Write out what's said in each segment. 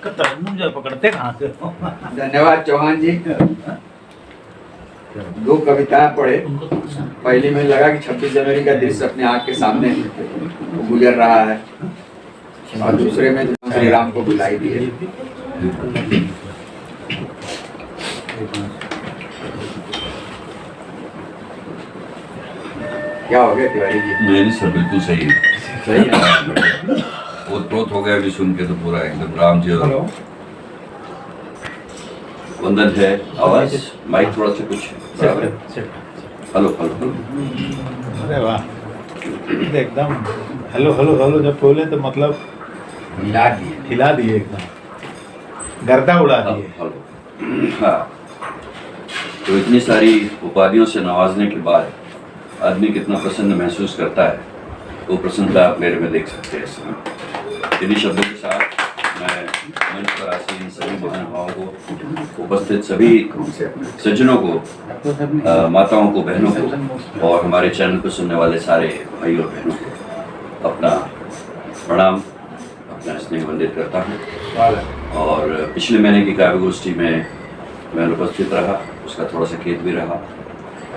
मुझे पकड़ते कहाँ से? धन्यवाद चौहान जी। दो कविताएं पढ़े। पहली में लगा कि 26 जनवरी का दृश्य अपने आँख के सामने गुजर रहा है, और दूसरे में श्री राम को बुलाई दी है। क्या हो गया तिवारी जी? नहीं सर, बिल्कुल सही है। सही है। ओतप्रोत हो गया अभी सुन के तो पूरा एकदम राम जी। और वंदन है आवाज, माइक थोड़ा सा कुछ हेलो हेलो। अरे वाह, एकदम हेलो हेलो हेलो जब बोले तो मतलब हिला दिए एकदम, गर्दा उड़ा दिए। हाँ, तो इतनी सारी उपाधियों से नवाजने के बाद आदमी कितना प्रसन्न महसूस करता है, वो प्रसन्नता आप मेरे में देख सकते हैं इस समय। इन्हीं शब्दों के साथ मैं मंच पर आसीन सभी महानुभावों को, उपस्थित सभी सज्जनों को, माताओं को, बहनों को और हमारे चैनल पर सुनने वाले सारे भाई और बहनों को अपना प्रणाम, अपना स्नेह वंदित करता हूँ। और पिछले महीने की काव्य गोष्ठी में मैं उपस्थित रहा, उसका थोड़ा सा खेद भी रहा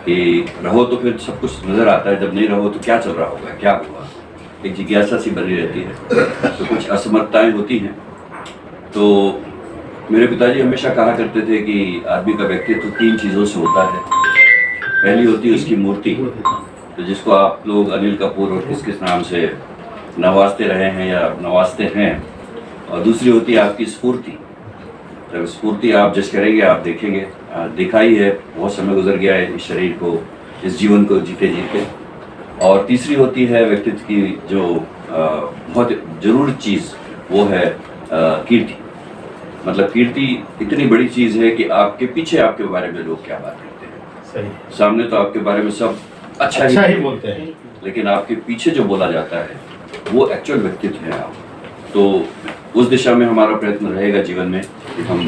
कि रहो तो फिर सब कुछ नज़र आता है, जब नहीं रहो तो क्या चल रहा होगा, क्या हुआ, एक जिज्ञासा सी बनी रहती है। तो कुछ असमर्थताएं होती हैं। तो मेरे पिताजी हमेशा कहा करते थे कि आदमी का व्यक्तित्व 3 चीज़ों से होता है। पहली होती है उसकी मूर्ति, तो जिसको आप लोग अनिल कपूर और किस किस नाम से नवाजते रहे हैं या नवाजते हैं। और दूसरी होती है आपकी स्फूर्ति। जब स्फूर्ति आप जिस करेंगे आप देखेंगे, देखा ही है, बहुत समय गुजर गया है इस शरीर को, इस जीवन को जीते जीते। और तीसरी होती है व्यक्तित्व की जो बहुत जरूरी चीज़, वो है कीर्ति। मतलब कीर्ति इतनी बड़ी चीज़ है कि आपके पीछे आपके बारे में लोग क्या बात करते हैं। सही। सामने तो आपके बारे में सब अच्छा ही बोलते हैं, लेकिन आपके पीछे जो बोला जाता है वो एक्चुअल व्यक्तित्व है आप। तो उस दिशा में हमारा प्रयत्न रहेगा जीवन में कि हम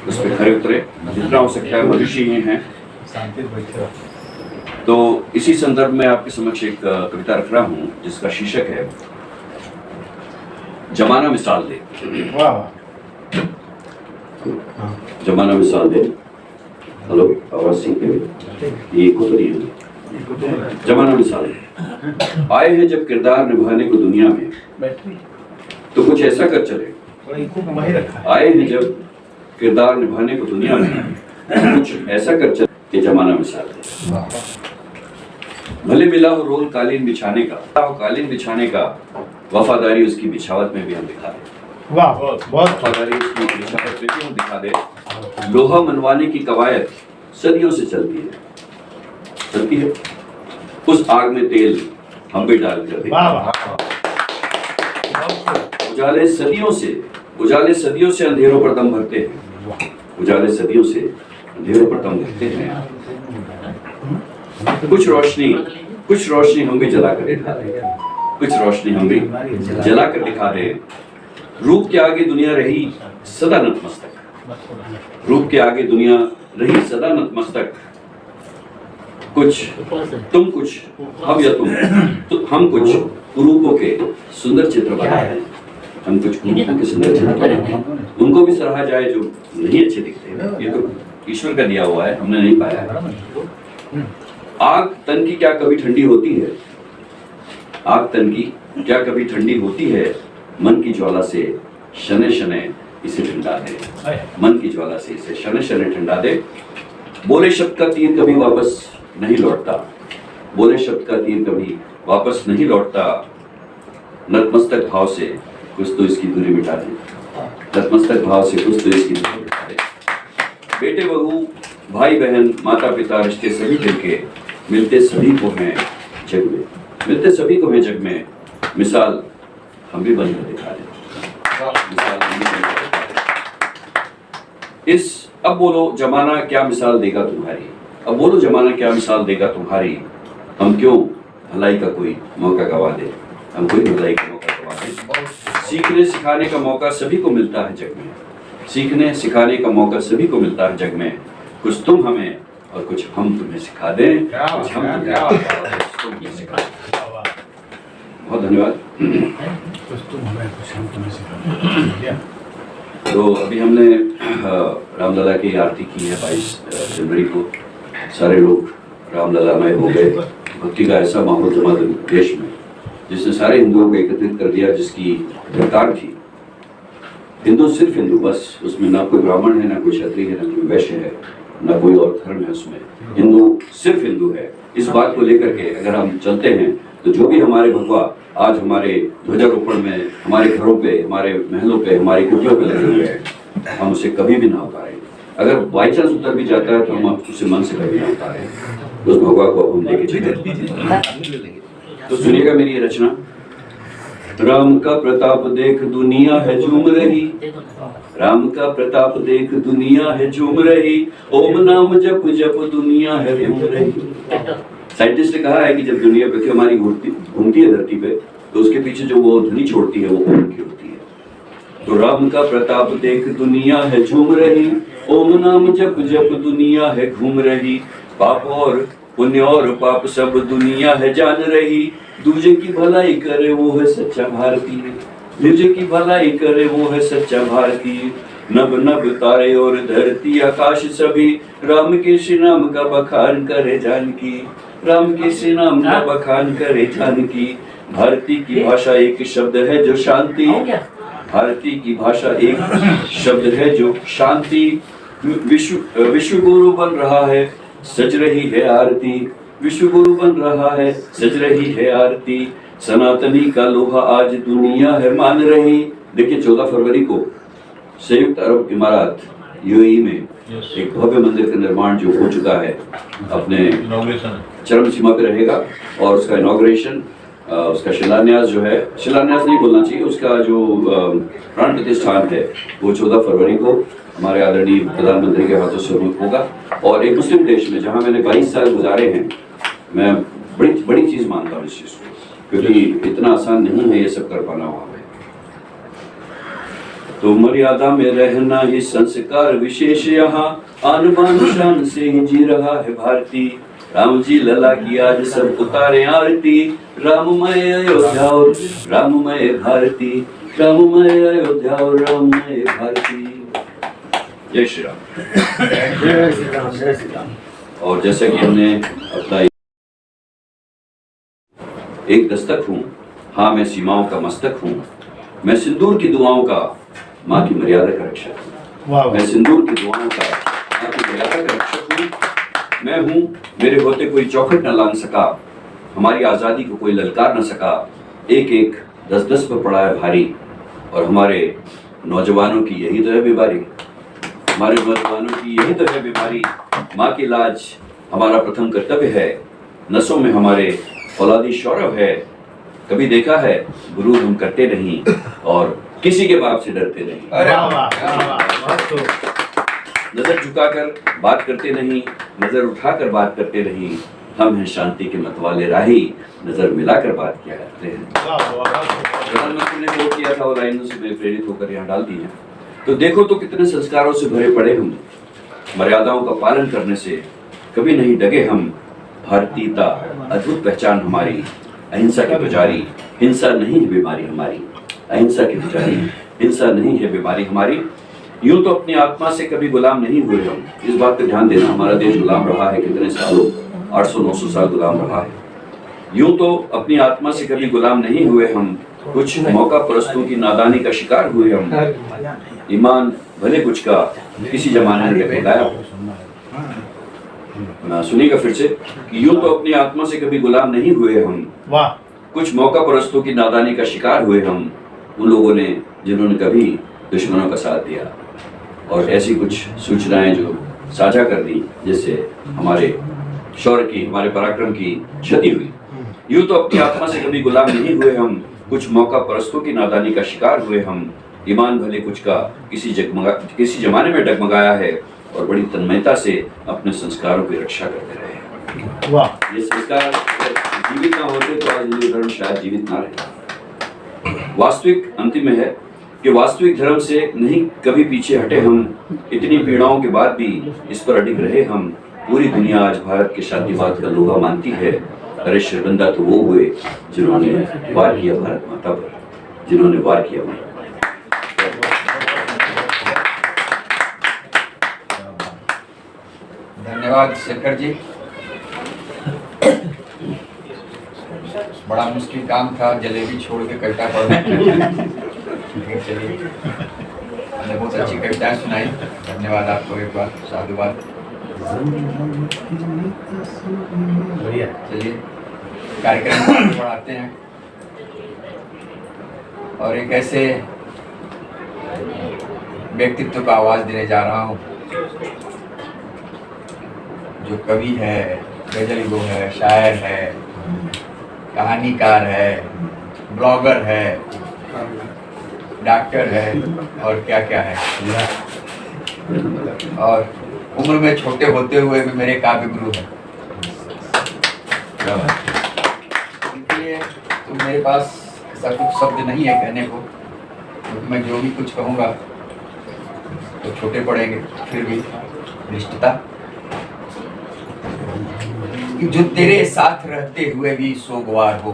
उस पर खरे उतरे, जितना हो सकता है। मनुष्य ही हैं। तो इसी संदर्भ में आपके समक्ष एक कविता रख रहा हूँ जिसका शीर्षक है जमाना मिसाल दे। जमाना मिसाल दे। हेलो, आवाज सीखे ये खुद नहीं है। जमाना मिसाल दे। आए हैं जब किरदार निभाने को दुनिया में, तो कुछ ऐसा कर चले। आए हैं जब किरदार निभाने को दुनिया में, कुछ ऐसा कर चले कि जमाना मिसाल दे। भले मिला हो रोल कालीन बिछाने का, कालीन बिछाने का, वफादारी उसकी बिछावत में भी हम दिखा दे। वाह, बहुत वफादारी उसकी बिछावत में भी हम दिखा दे। लोहा मनवाने की कवायद सदियों से चलती है। उस आग में तेल हम भी डाल कर दे। उजाले सदियों से अंधेरों पर दम भरते हैं। उजाले सदियों से अंधेरों पर दम भरते हैं। कुछ रोशनी हम भी जला कर दिखा दे। कुछ रोशनी हम भी जला कर दिखा दे। रूप के आगे दुनिया रही सदा नतमस्तक। रूप के आगे दुनिया रही सदा नतमस्तक। कुछ तुम कुछ हम या तुम, तो हम कुछ कुरूपों के सुंदर चित्र बनाए हैं। हम कुछ कुरूपों के सुंदर चित्र बनाए हैं। उनको भी सराहा जाए जो नहीं अच्छे दिखते हैं। ये तो ईश्वर का दिया हुआ है, हमने नहीं पाया है। आग तन की क्या कभी ठंडी होती है? आग तन की क्या कभी ठंडी होती है? मन की ज्वाला से शने शने इसे ठंडा दे। मन की ज्वाला से इसे शने शने ठंडा दे। बोले शब्द का तीर कभी वापस नहीं लौटता। बोले शब्द का तीर कभी वापस नहीं लौटता। नतमस्तक भाव से कुछ तो इसकी दूरी मिटा दे। नतमस्तक भाव से कुछ तो इसकी दूरी मिटा दे। बेटे बहू, भाई बहन, माता पिता, रिश्ते सभी मिलके मिलते सभी को हैं जग में। मिलते सभी को हैं जग में। मिसाल हम भी बनकर दिखा दें। मिसाल हम भी बनकर दिखा दें। इस अब बोलो जमाना क्या मिसाल देगा तुम्हारी। अब बोलो जमाना क्या मिसाल देगा तुम्हारी। हम क्यों भलाई का कोई मौका गवा दे। हम कोई भलाई का मौका गवा दे। सीखने सिखाने का मौका सभी को मिलता है जग में। सीखने सिखाने का मौका सभी को मिलता है जग में। कुछ तुम हमें और कुछ हम तुम्हें सिखा दें। कुछ हम तुम्हें सिखा दें। बहुत धन्यवाद। कुछ तुम हमें, कुछ हम तुम्हें सिखा दें। तो अभी हमने रामलला की आरती की है 22 जनवरी को। सारे लोग रामललामय हो गए। भक्ति का ऐसा माहौल जमा देश में जिसने सारे हिंदुओं को एकत्रित कर दिया, जिसकी दरकार थी। हिंदू सिर्फ हिंदू, बस उसमें ना कोई ब्राह्मण है, ना कोई क्षत्रिय है, ना कोई वैश्य है, ना कोई और धर्म है उसमें। हिंदू सिर्फ हिंदू है। इस बात को लेकर के अगर हम चलते हैं तो जो भी हमारे भगवा आज हमारे ध्वजारोपण में, हमारे घरों पे, हमारे महलों पे, हमारी कुटियों पे लगे हुए हैं, हम उसे कभी भी ना उतारें। अगर बाई चांस उतर भी जाता है तो हम उसे मन से कभी ना उतारें। उस भगवा को हम लेके चले। तो सुनिएगा मेरी ये रचना। राम का प्रताप देख दुनिया है झूम रही, राम का प्रताप देख दुनिया है झूम रही, ओम नाम जप जप दुनिया है घूम रही। साइंटिस्ट ने कहा है कि जब दुनिया पे हमारी घूमती है धरती पे, तो उसके पीछे जो वो ध्वनि छोड़ती है वो ओम की होती है। तो राम का प्रताप देख दुनिया है झूम रही, ओम नाम जप जप दुनिया है घूम रही, पाप और पुण्य और पाप सब दुनिया है जान रही, दूजे की भलाई करे वो है सच्चा भारतीय, दूजे की भलाई करे वो है सच्चा भारतीय। नभ नभ तारे और धरती आकाश सभी, राम के श्री नाम का बखान करे जानकी, राम के श्री नाम का बखान करे जानकी। भारती की भाषा एक शब्द है जो शांति, भारती की भाषा एक शब्द है जो शांति। विश्व गुरु बन रहा है, सज रही है आरती, विश्व गुरु बन रहा है, सज रही है आरती। सनातनी का लोहा आज दुनिया है मान रही। देखिए 14 फरवरी को संयुक्त अरब इमारात यूएई में एक भव्य मंदिर का निर्माण जो हो चुका है, अपने चरम सीमा पे रहेगा, और उसका इनॉग्रेशन, उसका शिलान्यास जो है, शिलान्यास नहीं बोलना चाहिए, उसका जो प्राण प्रतिष्ठान है वो 14 फरवरी को हमारे आदरणीय प्रधानमंत्री के हाथों से होगा। और एक मुस्लिम देश में जहां मैंने 22 साल गुजारे हैं, मैं बड़ी चीज मानता हूँ इस चीज को, क्योंकि इतना आसान नहीं है ये सब कर पाना वहां पे। तो मर्यादा में रहना ही संस्कार विशेष, यहाँ आन बान शान से ही जी रहा है भारती। राम जी लला की आज सब उतारे आरती, राममय अयोध्या और राममय भारती, राममय अयोध्या और राममय भारती। जय श्री राम। जय श्री राम, जय श्री राम। और जैसे कि हमने अपना एक दस्तक हूँ, हाँ मैं सीमाओं का मस्तक हूँ, मैं सिंदूर की दुआओं का माँ की मर्यादा का रक्षक हूँ, मैं सिंदूर की दुआओं का माँ की मर्यादा का रक्षक हूँ। मैं हूँ, मेरे होते कोई चौखट न लांग सका, हमारी आज़ादी को कोई ललकार न सका, एक एक 10-10 पर पड़ा है भारी। और हमारे नौजवानों की यही तो है बीमारी, हमारे नौजवानों की यही तो है बीमारी। माँ की लाज हमारा प्रथम कर्तव्य है, नसों में हमारे औलादी शौरव है। कभी देखा है गुरु हम करते नहीं, और किसी के बाप से डरते नहीं। नजर झुकाकर बात करते नहीं, नजर उठाकर बात करते नहीं, हम हैं शांति के मतवाले राही, नजर मिलाकर बात किया करते हैं। प्रधानमंत्री ने वो किया था और लाइनों से प्रेरित होकर यहाँ डाल दी है। तो देखो तो कितने संस्कारों से भरे पड़े हम, मर्यादाओं का पालन करने से कभी नहीं डगे हम। भारतीयता अद्भुत पहचान हमारी, अहिंसा के पुजारी, हिंसा नहीं है बीमारी हमारी, अहिंसा के पुजारी, हिंसा नहीं है बीमारी हमारी। यूं तो अपनी आत्मा से कभी गुलाम नहीं हुए हम, इस बात पर ध्यान देना। हमारा देश गुलाम रहा है कितने सालों, 800-900 साल गुलाम रहा है। यूं तो अपनी आत्मा से कभी गुलाम नहीं हुए हम, कुछ मौका परस्तों की नादानी का शिकार हुए हम। ईमान भले कुछ का किसी जमाने में लगाया। सुनिएगा फिर से कि यूं तो अपनी आत्मा से कभी गुलाम नहीं हुए हम, कुछ मौका परस्तों की नादानी का शिकार हुए हम। उन लोगों ने जिन्होंने कभी दुश्मनों का साथ दिया, और ऐसी कुछ सूचनाएं जो साझा कर दी जिससे हमारे शौर्य की, हमारे पराक्रम की क्षति हुई। यूं तो अपनी आत्मा से कभी गुलाम नहीं हुए हम, कुछ मौका परस्तों की नादानी का शिकार हुए हम। ईमान भले कुछ का किसी जमाने में डगमगाया है, और बड़ी तन्मयता से अपने संस्कारों की रक्षा करते रहे। वाह! ये संस्कार जीवित ना होते तो आज हिंदू धर्म शायद जीवित ना रहे। वास्तविक अंतिम में है कि वास्तविक धर्म से नहीं कभी पीछे हटे हम, इतनी पीड़ाओं के बाद भी इस पर अडिग रहे हम। पूरी दुनिया आज भारत के शांतिवाद का लोहा मानती है। अरे शर्मिंदा तो वो हुए जिन्होंने वार किया भारत माता पर, जिन्होंने वार किया। धन्यवाद शेखर जी। बड़ा मुश्किल काम था, जलेबी छोड़ के कविता पढ़ना। लेकिन चलिए, हमने बहुत अच्छी कविताएं सुनाई। धन्यवाद आपको एक बार, साधुवाद। बढ़िया। चलिए कार्यक्रम को आगे बढ़ाते हैं और एक ऐसे व्यक्तित्व को आवाज देने जा रहा हूँ जो कवि है, गजल है, शायर है, कहानीकार है, ब्लॉगर है, डॉक्टर है और क्या क्या है। और उम्र में छोटे होते हुए भी मेरे काव्य गुरु है। इसलिए तो मेरे पास ऐसा कुछ शब्द नहीं है कहने को, क्योंकि मैं जो भी कुछ कहूँगा तो छोटे पड़ेंगे, फिर भी निष्ठता। जो तेरे साथ रहते हुए भी सोगवार हो,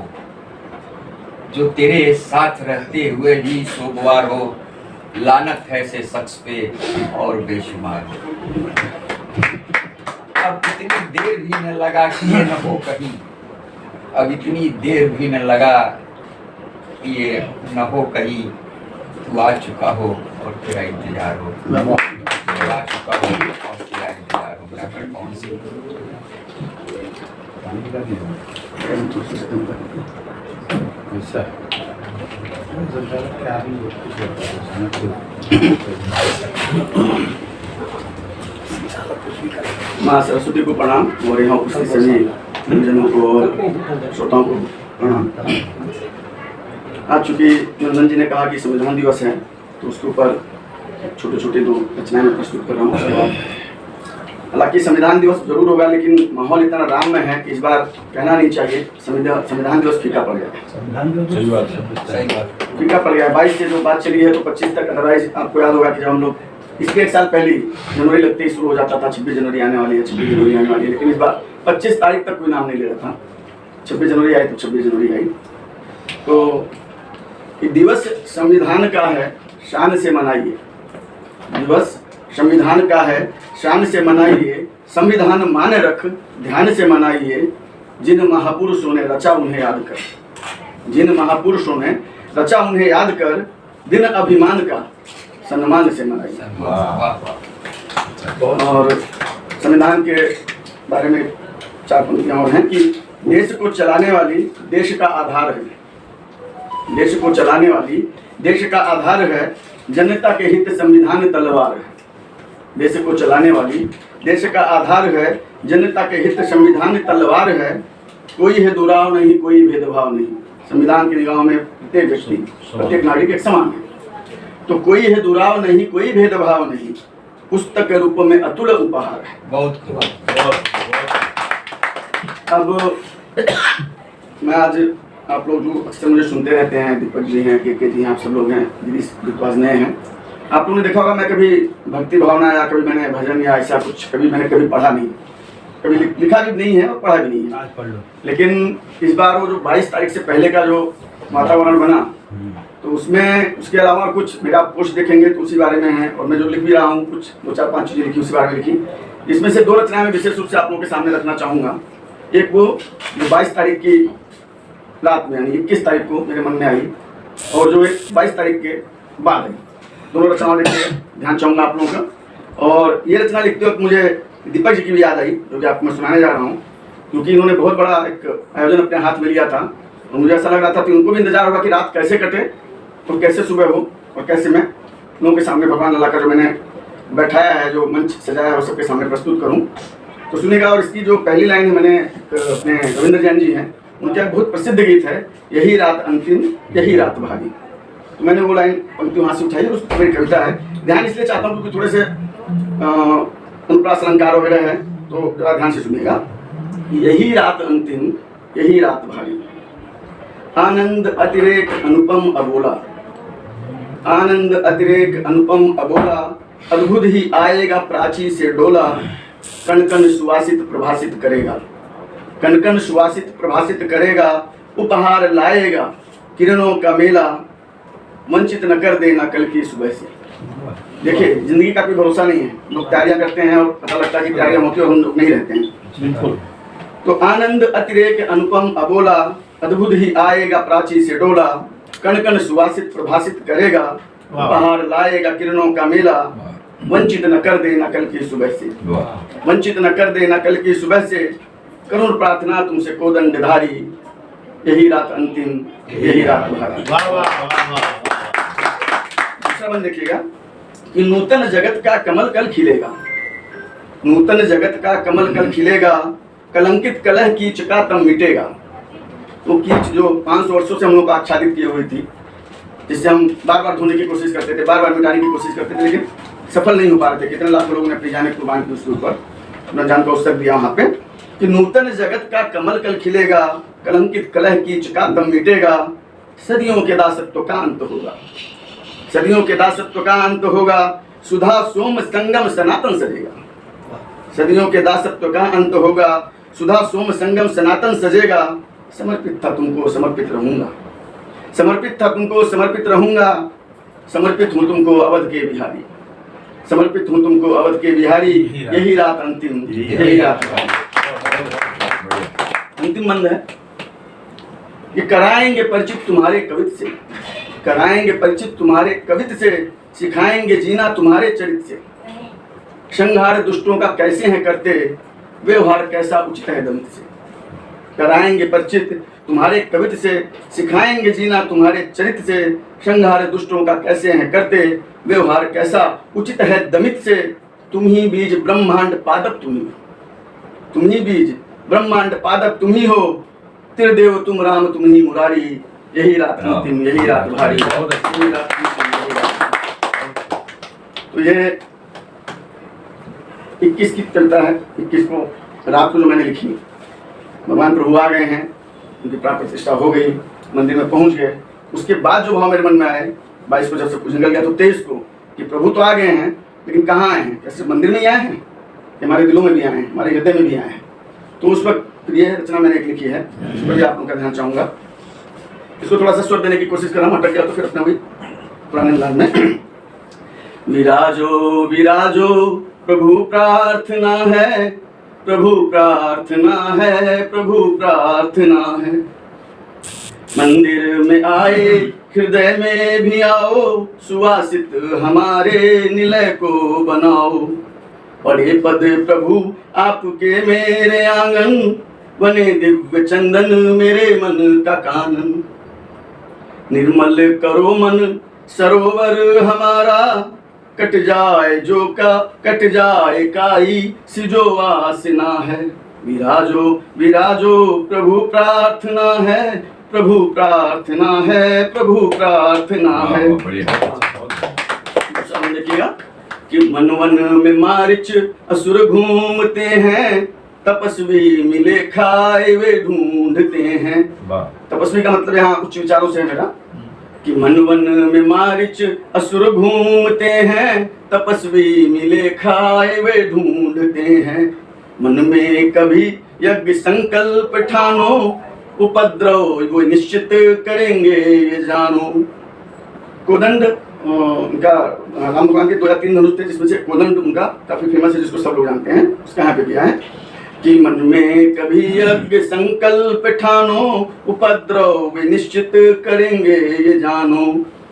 जो तेरे साथ रहते हुए भी सोगवार हो, लानत है से शख्स पे और बेशुमार हो। अब इतनी देर भी न लगा कि ये न हो कहीं, अब इतनी देर भी न लगा कि ये न हो कहीं, तू आ चुका हो और तेरा इंतजार हो, तू आ चुका हो और तेरा इंतजार हो। डॉक्टर कौन सी ऐसा माँ सरस्वती को प्रणाम और यहाँ उपस्थित सभी जनों को और श्रोताओं को प्रणाम। आज चूंकि नंदन जी ने कहा कि संविधान दिवस है, तो उसके ऊपर छोटे छोटे दो रचनाएं मैं प्रस्तुत कर रहा हूँ। उसके बाद हालांकि संविधान दिवस जरूर होगा, लेकिन माहौल इतना राम में है कि इस बार कहना नहीं चाहिए संविधान दिवस फीका पड़ गया है। सही बात। फीका पड़ गया है। 22 से जो बात चली है तो 25 तक। अदरवाइज आपको याद होगा कि जब हम लोग इसके एक साल पहले जनवरी लगते ही शुरू हो जाता था, 26 जनवरी आने वाली है, 26 जनवरी आने वाली है, लेकिन इस बार 25 तारीख तक कोई नाम नहीं ले रहा था। 26 जनवरी आई तो 26 जनवरी आई। तो ये दिवस संविधान का है, शान से मनाइए। दिवस संविधान का है, शान से मनाइए। संविधान माने रख, ध्यान से मनाइए। जिन महापुरुषों ने रचा उन्हें याद कर, जिन महापुरुषों ने रचा उन्हें याद कर, दिन अभिमान का सम्मान से मनाइए। और संविधान के बारे में 4 पंक्तियां और हैं कि देश को चलाने वाली देश का आधार है, देश को चलाने वाली देश का आधार है। जनता के हित संविधान तलवार है, देश को चलाने वाली देश का आधार है। जनता के हित संविधान तलवार है। कोई है दुराव नहीं, कोई भेदभाव नहीं। संविधान की निगाहों में प्रत्येक व्यक्ति, प्रत्येक नागरिक एक समान है। तो कोई है दुराव नहीं, कोई भेदभाव नहीं। पुस्तक के रूप में अतुल उपहार है। बहुत अब मैं आज आप लोग जो अक्सर मुझे सुनते रहते हैं, दीपक जी हैं, के जी हैं, आप सब लोग हैं, दीदी नए हैं, आप लोगों ने देखा होगा मैं कभी भक्ति भावना या कभी मैंने भजन या ऐसा कुछ मैंने कभी पढ़ा नहीं, कभी लिखा भी नहीं है और पढ़ा भी नहीं है। आज पढ़ लो। लेकिन इस बार वो जो 22 तारीख से पहले का जो वातावरण बना, तो उसमें उसके अलावा कुछ मेरा पोस्ट देखेंगे तो उसी बारे में है, और मैं जो लिख भी रहा हूँ कुछ 2-4-5 चीज़ें लिखी उसी बारे में लिखी। इसमें से 2 रचनाएं मैं विशेष रूप से आप लोगों के सामने रखना चाहूँगा। एक वो जो 22 तारीख की रात में, यानी 21 तारीख को मेरे मन में आई, और जो 22 तारीख के बाद आई। दोनों रचनाओं लिख के ध्यान चाहूँगा आप लोगों का। और ये रचना लिखते वक्त मुझे दीपक जी की भी याद आई, जो कि आपको मैं सुनाने जा रहा हूँ, क्योंकि इन्होंने बहुत बड़ा एक आयोजन अपने हाथ में लिया था, और मुझे ऐसा लग रहा था कि उनको भी इंतजार होगा कि रात कैसे कटे और कैसे सुबह हो, और कैसे मैं लोगों के सामने भगवान अल्लाह का जो मैंने बैठाया है, जो मंच सजाया है, वो सबके सामने प्रस्तुत करूँ। तो सुनिएगा। और इसकी जो पहली लाइन है, मैंने अपने रविंद्र जैन जी हैं, उनका बहुत प्रसिद्ध गीत है, यही रात अंतिम, यही रात भारी। तो मैंने वो लाइन पंक्ति वहाँ से उठाई, उस मेरी कविता है। ध्यान इसलिए चाहता हूँ क्योंकि थोड़े से अनुप्रास अलंकार वगैरह है, तो जरा ध्यान से सुनिएगा। यही रात अंतिम, यही रात भारी, आनंद अतिरेक अनुपम अबोला, आनंद अतिरेक अनुपम अबोला, अद्भुत ही आएगा प्राची से डोला, कण कण सुवासित प्रभासित करेगा, कण कण सुवासित प्रभासित करेगा, उपहार लाएगा किरणों का मेला, वंचित न कर देना कल की सुबह से। देखिए जिंदगी का कोई भरोसा नहीं है, लोग तैयारियां करते हैं और पता लगता है कि तैयारियां होती है और हम लोग नहीं रहते हैं। बिल्कुल। तो आनंद अतिरेक अनुपम अबोला, अद्भुत ही आएगा प्राची से डोला, कण कण सुवासित प्रभासित करेगा, वाह। बाहर लाएगा किरणों का मेला, वंचित न कर देना कल की सुबह से, वंचित न कर देना कल की सुबह से, करुण प्रार्थना तुमसे कोदंडधारी, यही रात अंतिम यही रात भारी। वाह वाह वाह वाह। दूसरा बंद देखिएगा कि नूतन जगत का कमल कल खिलेगा, नूतन जगत का कमल कल खिलेगा, कलंकित कलह कीच का तम मिटेगा। वो कीच जो 500 वर्षों से हम लोग आच्छादित की हुई थी, जिससे हम बार बार धोने की कोशिश करते थे, बार बार मिटाने की कोशिश करते थे, लेकिन सफल नहीं हो पा रहे थे। कितने लाखों लोगों ने अपनी जान कुर्बान की उसके ऊपर, अपना जान का उत्सव दिया वहाँ पे। कि नूतन जगत का कमल कल खिलेगा, कलंकित कलह कीच का तम मिटेगा, सदियों के दासत्व का अंत होगा, सदियों के दासत्व का अंत होगा, सुधा सोम संगम सनातन सजेगा, सदियों के दासत्व का अंत होगा, सुधा सोम संगम सनातन सजेगा। समर्पित था तुमको समर्पित रहूंगा, समर्पित था तुमको समर्पित रहूंगा, समर्पित हूँ तुमको अवध के बिहारी, समर्पित हूँ तुमको अवध के बिहारी, यही रात अंतिम यही रात अंतिम मंद है। ये कराएंगे परिचित तुम्हारे कवित से, कराएंगे परिचित तुम्हारे कवित से, सिखाएंगे जीना तुम्हारे चरित से, संहार दुष्टों का कैसे हैं करते, व्यवहार कैसा उचित है दमित से। कराएंगे परिचित तुम्हारे कवित से, सिखाएंगे जीना तुम्हारे चरित से, संहार दुष्टों का कैसे हैं करते, व्यवहार कैसा उचित है दमित से। तुम ही बीज ब्रह्मांड पादप तुम ही, तुम ही बीज ब्रह्मांड पादप तुम ही हो, त्रिदेव तुम राम तुम ही मुरारी, यही रात अंतिम यही रात भारी, यही रात अंतिम यही रात। तो ये 21 की चलता है, 21 को रात को जो मैंने लिखी, भगवान प्रभु आ गए हैं, उनकी प्राण प्रतिष्ठा हो गई, मंदिर में पहुंच गए। उसके बाद जो भाव मेरे मन में आए 22 को जब सब कुछ निकल गया, तो 23 को कि प्रभु तो आ गए हैं लेकिन कहाँ आए हैं, कैसे मंदिर में ही आए हैं, हमारे दिलों में भी आए हैं, हमारे हृदय में भी आए हैं। तो उस वक्त ये रचना मैंने एक लिखी है, उस पर भी आप लोगों का ध्यान चाहूँगा। इसको थोड़ा सा स्वर देने की कोशिश कर रहा हूँ, अटक गया तो फिर अपना वही पुराने अंदाज में। विराजो विराजो प्रभु प्रार्थना है, प्रभु प्रार्थना है, प्रभु प्रार्थना है। मंदिर में आए हृदय में भी आओ, सुवासित हमारे निलय को बनाओ। पढ़े पद प्रभु आपके मेरे आंगन, बने दिव्य चंदन मेरे मन का कानन। निर्मल करो मन सरोवर हमारा, कट जाए जो का कट जाए काई, सिजो वासना है। विराजो विराजो प्रभु प्रार्थना है, प्रभु प्रार्थना है, प्रभु प्रार्थना है। देखिएगा कि मन वन में मारिच असुर घूमते हैं, तपस्वी मिले खाए वे ढूंढते हैं। तपस्वी का मतलब यहाँ कुछ विचारों से है मेरा, कि मन वन में मारिच असुर घूमते हैं, तपस्वी मिले खाए वे ढूंढते हैं। मन में कभी यज्ञ संकल्प ठानो, उपद्रव वो निश्चित करेंगे ये जानो। कोदंड उनका राम भगवान के 2 या 3 धनुष थे, जिसमें से कोदंड उनका काफी फेमस है, जिसको सब लोग जानते हैं। उसका यहाँ पे किया है कि मन में कभी यज्ञ संकल्प ठानो, उपद्रव वे निश्चित करेंगे ये जानो।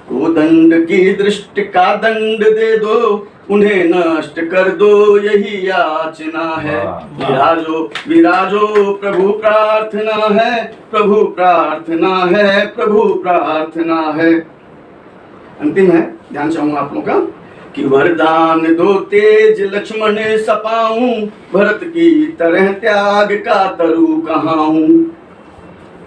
कोदंड की दृष्टि का दंड दे दो, उन्हें नष्ट कर दो यही याचना है। विराजो विराजो प्रभु प्रार्थना है, प्रभु प्रार्थना है, प्रभु प्रार्थना है। अंतिम है, ध्यान चाहूंगा आप लोगों का कि वरदान दो तेज लक्ष्मण सपाऊं, भरत की तरह त्याग का तरु कहाऊं।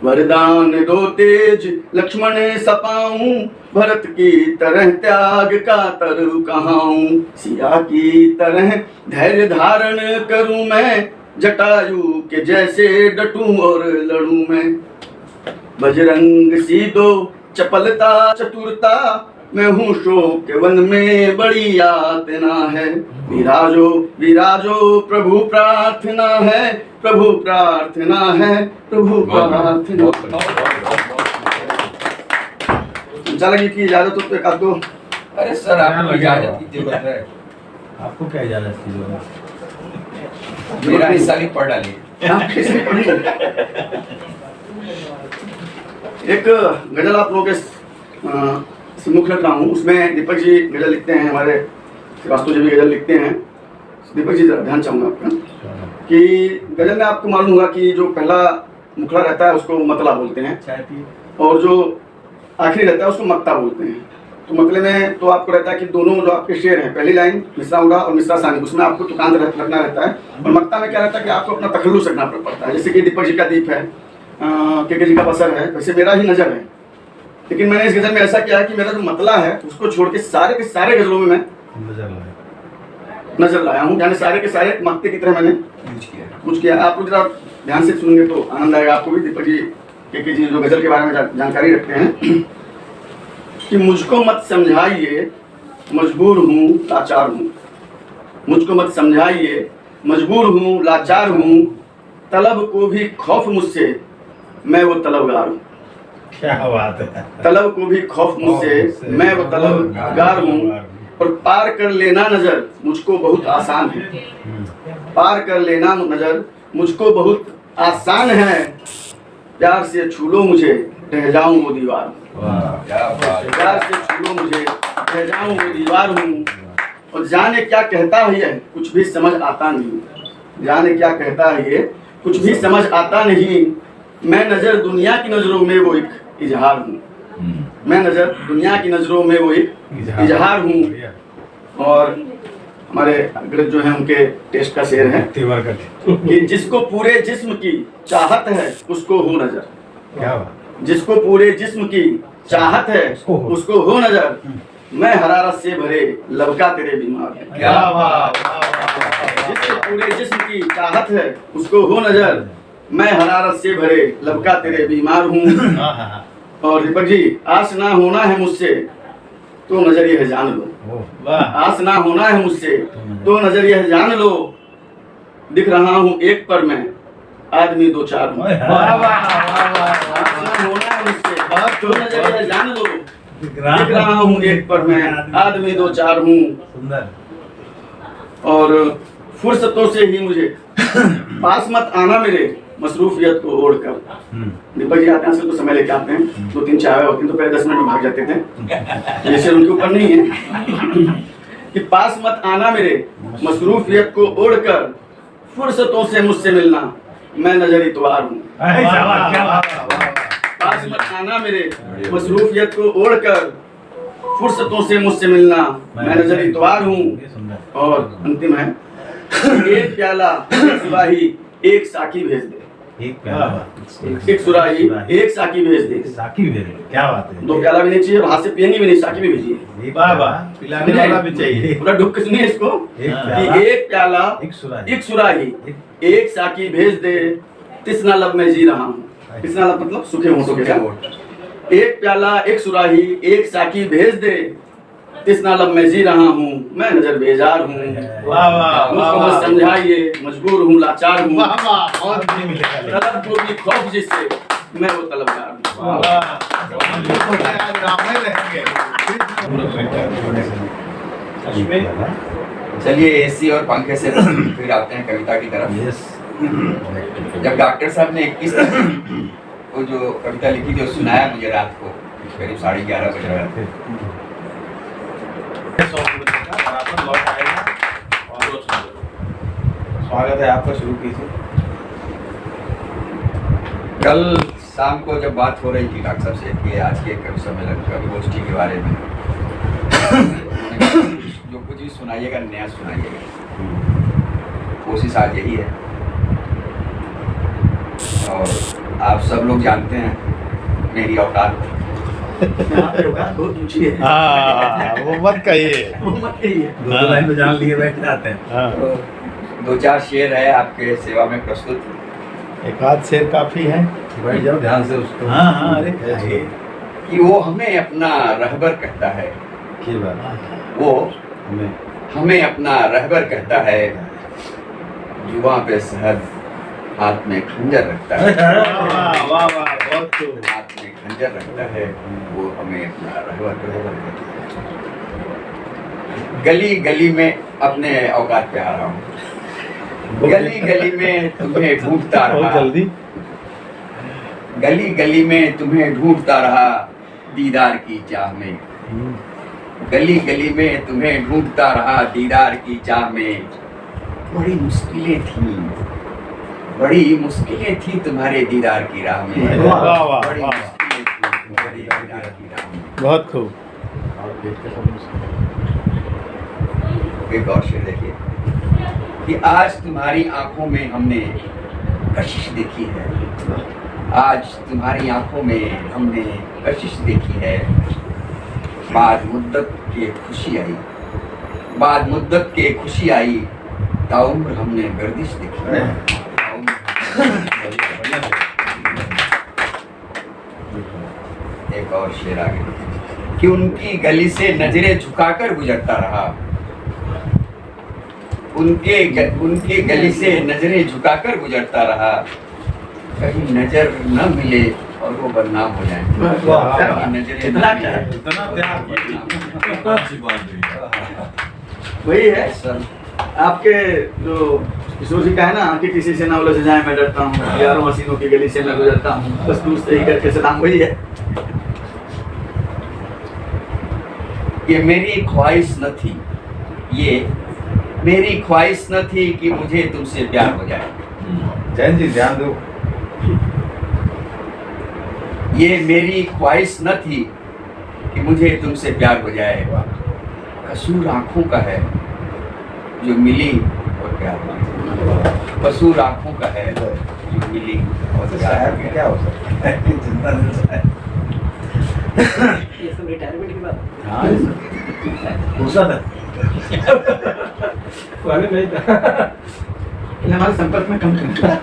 वरदान दो तेज लक्ष्मण सपाऊं, भरत की तरह त्याग का तरु कहाऊं। सिया की तरह धैर्य धारण करूं मैं, जटायु के जैसे डटूं और लड़ूं मैं। बजरंग सी दो चपलता चतुरता, मैं हूँ शोक वन में बड़ी यातना है। विराजो विराजो प्रभु प्रार्थना है, प्रभु प्रार्थना है, प्रभु प्रार्थना। संचालक जी की इजाजत हो तो एक आध दो अरे सर आपको इजाजत की जरूरत है, आपको क्या इजाजत की जरूरत है? मेरा हिस्सा भी पढ़ डालिए। हाँ, कैसे पढ़ेंगे? एक गजल आप लोगों के सम्मुख रख रहा हूँ, उसमें दीपक जी गजल लिखते हैं, हमारे श्रीवास्तव जी भी गजल लिखते हैं। दीपक जी जरा ध्यान चाहूँगा आपका कि गजल में आपको मालूम होगा कि जो पहला मुखड़ा रहता है उसको मतला बोलते हैं, और जो आखिरी रहता है उसको मक्ता बोलते हैं। तो मतले में तो आपको रहता है कि दोनों जो आपके शेर हैं, पहली लाइन मिसरा उड़ा और मिसरा सानी, उसमें आपको तुकांत रखना रहता है। और मक्ता में क्या रहता है कि आपको अपना तखल्लुस रखना पड़ता है। जैसे कि दीपक जी का दीप है, के जी का बसर है, वैसे मेरा ही नजर है। लेकिन मैंने इस गजल में ऐसा किया है कि मेरा जो मतला है उसको छोड़ के सारे गजलों में मैं नजर लाया हूँ, यानी सारे के सारे मक्ते की तरह मैंने कुछ किया। आप लोग जरा ध्यान से सुनेंगे तो आनंद आएगा आपको भी। दीपक जी के जी जो गजल के बारे में जानकारी रखते हैं कि मुझको मत समझाइए मजबूर हूँ लाचार हूँ, मुझको मत समझाइए मजबूर हूँ लाचार हूँ, तलब को भी खौफ मुझसे मैं वो तलबगार हूँ। क्या बात है। तलब को भी खौफ मुझसे मैं वो तलबगार हूँ, और पार कर लेना नजर मुझको बहुत आसान है, पार कर लेना नजर मुझको बहुत आसान है, प्यार से छू लो मुझे रह जाऊं वो दीवार, प्यार से छू लो मुझे रह जाऊं वो दीवार हूँ। और जाने क्या कहता है ये कुछ भी समझ आता नहीं, जाने क्या कहता है ये कुछ भी समझ आता नहीं, मैं नजर दुनिया की नजरों में वो एक इजहार हूँ, मैं नजर दुनिया की नजरों में वो एक इजहार हूँ। और हमारे अग्रज जो है उनके टेस्ट का शेर है कि जिसको पूरे जिस्म की चाहत है उसको हो नजर, क्या बात, जिसको पूरे जिस्म की चाहत है उसको हो नजर, मैं हरारत से भरे लबका तेरे बीमार है। क्या बात। जिसको पूरे जिस्म की चाहत है उसको हो नजर, मैं हरारत से भरे लबका तेरे बीमार हूँ। और दीपक जी आस ना होना है मुझसे तो नजर यह जान लो, आस ना होना है मुझसे तो नजर यह जान लो, दिख रहा हूँ एक पर मैं आदमी दो चार हूँ। आस ना होना है मुझसे तो नजर यह जान लो, दिख रहा हूँ एक पर मैं आदमी दो चार हूँ। सुंदर। और फुर्सतों से ही मुझे पास मत आना मेरे मसरूफियत को ओढ़कर। दीपक जी आते हैं तो समय लेके आते हैं, 2-3 चाय होती हैं तो पहले 10 मिनट में भाग जाते थे, जैसे उनके ऊपर नहीं है कि पास मत आना मेरे मसरूफियत को ओढ़कर, फुर्सतों से मुझसे मिलना मैं नजर इतवार हूँ। पास मत आना मेरे मसरूफियत को ओढ़कर, फुर्सतों से मुझसे मिलना मैं नजर इतवार हूँ। और अंतिम है एक प्याला एक सुराही एक साकी भेज दे, एक प्याला एक सुराही एक साकी भेज दे, साकी भेज दे, क्या बात है। 2 प्याला भी नहीं चाहिए और हाथ से पियेंगे भी नहीं, साकी भी भेजिए। वाह वाह, पिलाने वाला भी चाहिए। पूरा ढुक के सुनिए इसको कि एक प्याला एक सुराही एक साकी भेज दे, तिसना लब में जी रहा हूँ, तिसना लब मतलब सूखे होंठों के साथ। एक प्याला एक सुराही एक साकी भेज दे, तिसना लब में जी रहा हूँ, मैं नजर बेजार हूँ। मुझको मत समझाइए मजबूर हूँ लाचार हूँ, तलब को भी खौफ जिससे मैं वो तलबगार हूँ। चलिए एसी और पंखे से फिर आते हैं कविता की तरफ। जब डॉक्टर साहब ने 21 वो जो कविता लिखी थी वो सुनाया मुझे रात को करीब 11:30 बज रहा थे। स्वागत है आपका, शुरू कीजिए। कल शाम को जब बात हो रही थी डॉक्टर साहब से कि आज के कवि सम्मेलन कवि गोष्ठी के बारे में, जो कुछ भी सुनाइएगा नया सुनाइएगा, कोशिश आज यही है। और आप सब लोग जानते हैं मेरी औकात, वो मत कहिए, दो लाइन में जान लिए बैठ जाते हैं। तो 2-4 शेर है आपके सेवा में प्रस्तुत। एक आध शेर काफी है, बैठ जाओ ध्यान से उसको। हाँ, अरे कि वो हमें अपना रहबर कहता है, वो हमें अपना रहबर कहता है, जुबां पे शहद हाथ में खंजर रखता है, वाह वाह, बहुत खूब। हाथ में खंजर रखता है, वो हमें अपना रहबर कहता है। गली गली में अपने औकात पे आ रहा हूँ, गली गली में तुम्हें ढूंढता बहुत रहा, जल्दी। गली गली में तुम्हें ढूंढता रहा दीदार की चाह में, गली गली में तुम्हें ढूंढता रहा दीदार की चाह में। बड़ी मुश्किलें थी, बड़ी मुश्किलें थी तुम्हारे दीदार की राह में, वाह, वाह, बड़ी वाह। मुश्किलें थी तुम्हारे दीदार की राह में। बहुत खूब। एक और शेर देखिए कि आज तुम्हारी आंखों में हमने कशिश देखी है, आज तुम्हारी आंखों में हमने कशिश देखी है। बाद मुद्दत के खुशी आई, बाद मुद्दत के खुशी आई, ताउम्र हमने गर्दिश देखी है। एक और शेर आगे कि उनकी गली से नजरें झुकाकर गुजरता रहा, उनके गली से नजरें झुकाकर गुजरता रहा, कहीं नजर न मिले और वो बदनाम हो जाए, कहीं नजरें न मिले। वही है सर आपके जो किशोर जी का है ना कि किसी से ना उलझ जाए मैं डरता हूँ, यारों हसीनों की गली से मैं गुजरता हूँ, बस दूर से ही करके सलाम, वही है। ये मेरी ख्वाहिश न थी, ये मेरी ख्वाहिश न थी कि मुझे तुमसे प्यार हो जाए, जैन जी ध्यान दो। ये मेरी ख्वाहिश न थी कि मुझे तुमसे प्यार हो जाए। कसूर आंखों का है जो मिली और प्यार हो गया, कसूर आंखों का है जो मिली और प्यार हो गया। क्या हो सकता है? चिंता नहीं है। ये सब रिटायरमेंट की बात हाँ, फुर्सत है। वाले नहीं था। लेकिन हमारे संपर्क में कम करना।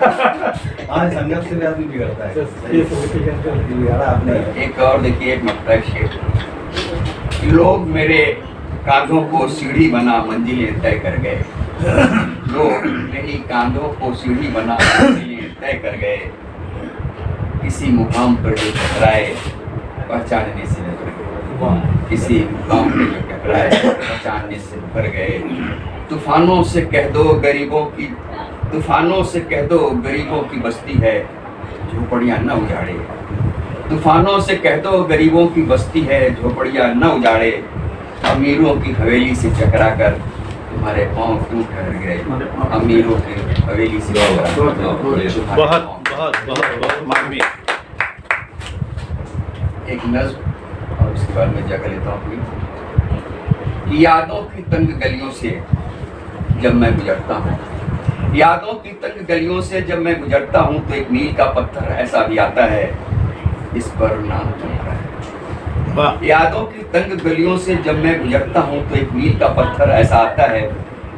हाँ, संगत से भी आदमी बिगड़ता है। ये सब ठीक है। बिगाड़ा आपने। एक और देखिए, एक मकता शेर, लोग मेरे कांधों को सीढ़ी बना मंजिलें तय कर गए, लोग मेरी कांधों को सीढ़ी बना मंजिलें तय कर गए, किसी मुकाम पर जो टकराए पहचानने से न डर गए, किसी मुकाम पर जो टकराए पहचानने से भर गए। तूफानों से कह दो गरीबों की, तूफानों से कह दो गरीबों की बस्ती है, झोपड़ियाँ न उजाड़े। तूफानों से कह दो गरीबों की बस्ती है, झोपड़ियाँ न उजाड़े। अमीरों की हवेली से टकरा कर तुम्हारे पाँव क्यों ठहर गए, अमीरों की हवेली से टकरा कर तुम्हारे बहुत पाँव। बहुत बहुत बहुत मानवीय। एक नज्म और उसके बाद मैं जगह लेता हूँ कि यादों की तंग गलियों से जब मैं गुजरता हूँ, यादों की तंग गलियों से जब मैं गुजरता हूँ तो एक मील का पत्थर ऐसा भी आता है इस पर नाम तुम्हारा है। वाह। यादों की तंग गलियों से जब मैं गुजरता हूँ तो एक मील का पत्थर ऐसा आता है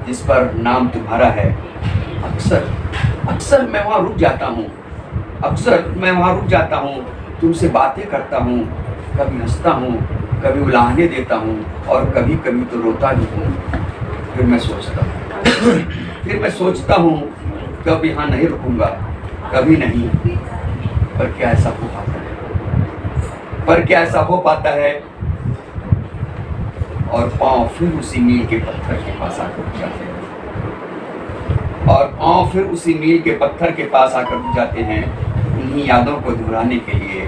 जिस पर नाम तुम्हारा है। अक्सर अक्सर मैं वहाँ रुक जाता हूँ, अक्सर मैं वहाँ रुक जाता हूँ, तुमसे बातें करता हूँ, कभी हंसता हूँ, कभी उलाहने देता हूँ और कभी कभी तो रोता भी हूँ। फिर मैं सोचता हूँ, फिर मैं सोचता हूँ कब यहाँ नहीं रुकूंगा, कभी नहीं। पर क्या ऐसा हो पाता है, पर क्या ऐसा हो पाता है, और पाँव फिर उसी मील के पत्थर के पास आकर रुक जाते हैं, और पाँव फिर उसी मील के पत्थर के पास आकर रुक जाते हैं। उन्हीं यादों को दोहराने के लिए,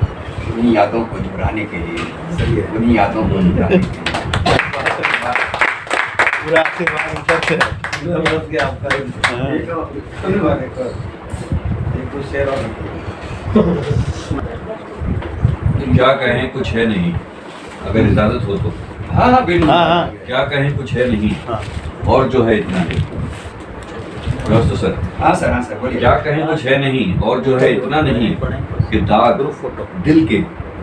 उन्हीं यादों को दोहराने के लिए, उन्हीं यादों को दोहराने के लिए। पूरा आशीर्वाद ऊपर से है। जबरदस्त गया आपका। हाँ। एक दो शेर और क्या कहें कुछ है नहीं, अगर इजाजत हो तो। हाँ हाँ बिल्कुल। हाँ, हाँ। क्या कहें कुछ है नहीं, हाँ। और जो है इतना नहीं। दोस्तों सर, हाँ सर, हाँ सर, बोलिए। क्या कहें कुछ है नहीं, और जो है इतना नहीं कि दाग दिल के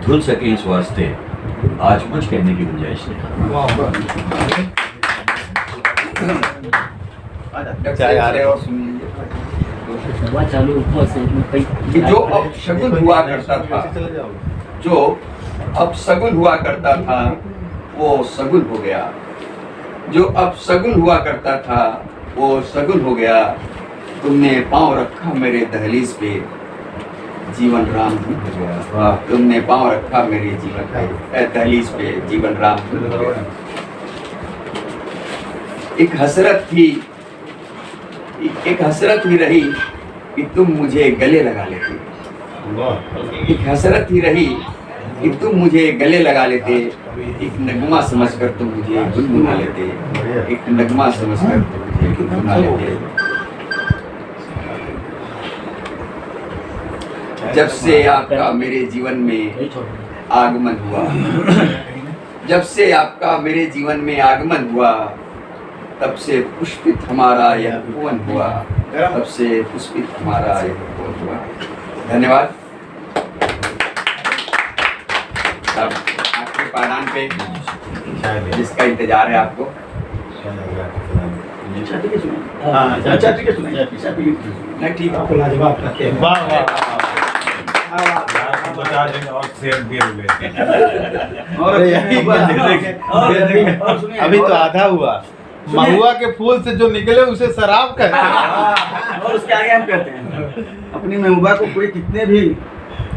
धुल सके इस वास्ते, आज कुछ कहने की गुंजाइश नहीं। चाय आ रहे और सुन लीजिए हुआ चालू हुआ से कि जो अब शगुन हुआ करता था, चले जाओ। जो अब सगुन हुआ करता था वो सगुन हो गया, जो अब सगुन हुआ करता था वो सगुन हो गया। तुमने पाँव रखा मेरे दहलीज पे, जीवन राम धन हो गया। तुमने पाँव रखा मेरे जीवन दहलीज पे, जीवन राम धन हो गया। एक हसरत ही रही कि तुम मुझे गले लगा लेते। एक हसरत ही रही कि तुम मुझे गले लगा लेते। एक नगमा समझकर तुम मुझे गुनगुना लेते। एक नगमा समझकर तुम मुझे गुनगुना लेते। जब से आपका मेरे जीवन में आगमन हुआ, जब से आपका मेरे जीवन में आगमन हुआ, तब से पुष्पित हमारा यह भुवन हुआ। तब से पुष्पित हमारा यह भुवन हुआ। धन्यवाद। सब आपके पारायण पे जिसका इंतजार है आपको। नहीं ठीक है। आपको लाजवाब कहते हैं। वाह वाह बता देंगे और सेब भी ले और यही अभी तो आधा हुआ। महुआ के फूल से जो निकले उसे शराब कहते हैं। और उसके आगे हम कहते हैं अपनी महबूबा को कोई कितने भी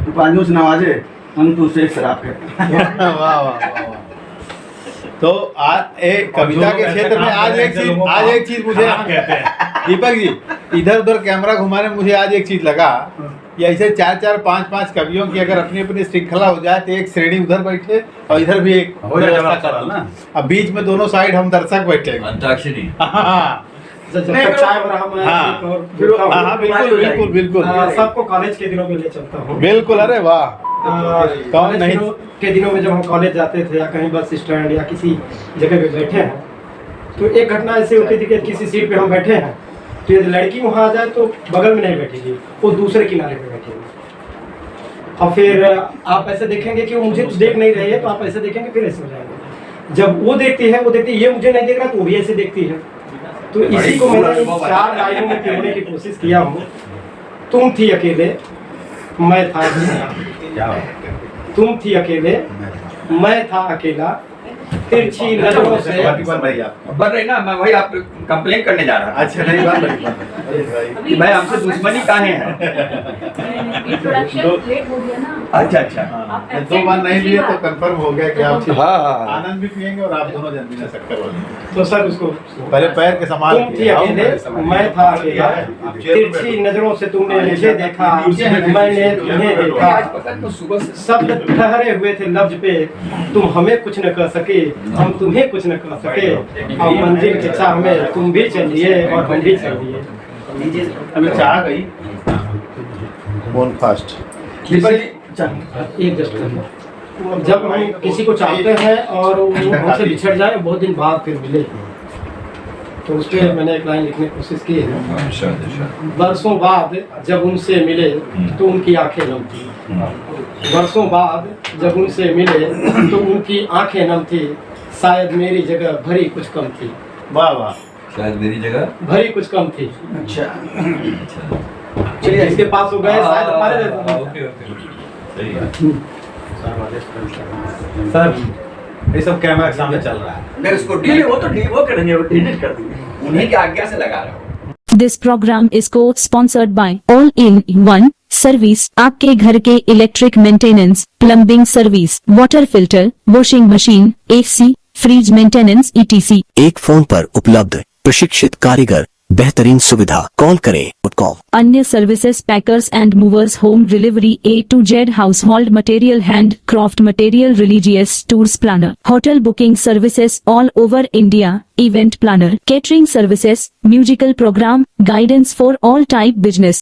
उपाधियों से नवाजे, हम तो उसे एक शराब कहते हैं। वाह वाह वाह। तो आज एक कविता के क्षेत्र में आज एक चीज मुझे दीपक जी इधर उधर कैमरा घुमाने में मुझे आज एक चीज लगा कि ऐसे 4-4, 5-5 कवियों की अगर अपनी अपनी श्रृंखला हो जाए तो एक श्रेणी उधर बैठे और इधर भी एक व्यवस्था कर दो ना। अब बीच में दोनों साइड हम दर्शक बैठे। अंताक्षरी। हाँ जब तक चाय बना मैं हाँ बिल्कुल बिल्कुल बिल्कुल सबको कॉलेज के दिनों में ले चलता हूँ। बिल्कुल। अरे वाह कौन नहीं के दिनों में जब हम कॉलेज जाते थे या कहीं बस स्टैंड या किसी जगह पे बैठे हैं तो एक घटना ऐसी होती थी कि किसी सीट पे हम बैठे हैं तो यदि लड़की वहाँ आ जाए तो बगल में नहीं बैठेगी, वो दूसरे किनारे पे बैठेगी। और फिर आप ऐसे देखेंगे कि वो मुझे कुछ देख नहीं रही है तो आप ऐसे देखेंगे फिर ऐसे हो जाएंगे। जब वो देखती है ये मुझे नहीं देख रहा तो वो भी ऐसे देखती है। तो इसी को मैंने 4 लाइनों में कहने की कोशिश किया हूँ। तुम थी अकेले, मैं था अकेला। तुम थी अकेले, मैं था अकेला। तिरछी नजरों से बन रही ना, मैं वही आप कंप्लेन करने जा रहा था। अच्छा नहीं बात कि भाई हमसे दुश्मनी काहे है। इंट्रोडक्शन लेट हो गया ना। अच्छा अच्छा। 2 बार नहीं लिए तो कंफर्म हो गया कि आप हाँ। आनंद भी पिएंगे और आप दोनों जन बिना शक्कर वाले। तो सर उसको पहले पैर के संभाल तुम थी अकेले, मैं था अकेला। तिरछी नजरों से तुमने मुझे देखा, मैंने तुम्हें देखा। सुबह से शब्द ठहरे हुए थे लफ्ज पे, तुम हमें कुछ न कर सके, हम तुम्हें कुछ न कर सके। और मंजिल के चाह में तुम भी चलिए और हम भी चलिए। अभी चाह गई फोन फास्ट। एक जस्ट जब हम किसी को चाहते हैं और वो हमसे बिछड़ जाए बहुत दिन बाद फिर मिले तो उस पर मैंने एक लाइन लिखने की कोशिश की है। बरसों बाद जब उनसे मिले तो उनकी आंखें नम थी। बरसों बाद जब उनसे मिले तो उनकी आंखें नम थी। शायद मेरी जगह भरी कुछ कम थी। वाह वाह। शायद मेरी जगह भरी कुछ कम थी। अच्छा चलिए इसके पास हो गए शायद हमारे ओके सही है। सर ये सब कैमरा के सामने चल रहा है। मैं उसको नहीं वो तो नहीं, वो करेंगे, वो डिलीट कर देंगे। उन्हीं की आज्ञा से लगा रहा हूँ। This program is co-sponsored by All in One Service। आपके घर के electric maintenance, plumbing service, water filter, washing machine, AC, fridge maintenance etc। एक फोन पर उपलब्ध प्रशिक्षित कारीगर, बेहतरीन सुविधा। कॉल करें .com। अन्य services packers and movers, home delivery A to Z, household material, hand craft material, religious tours planner, hotel booking services all over India, event planner, catering services, musical programme, guidance for all type business.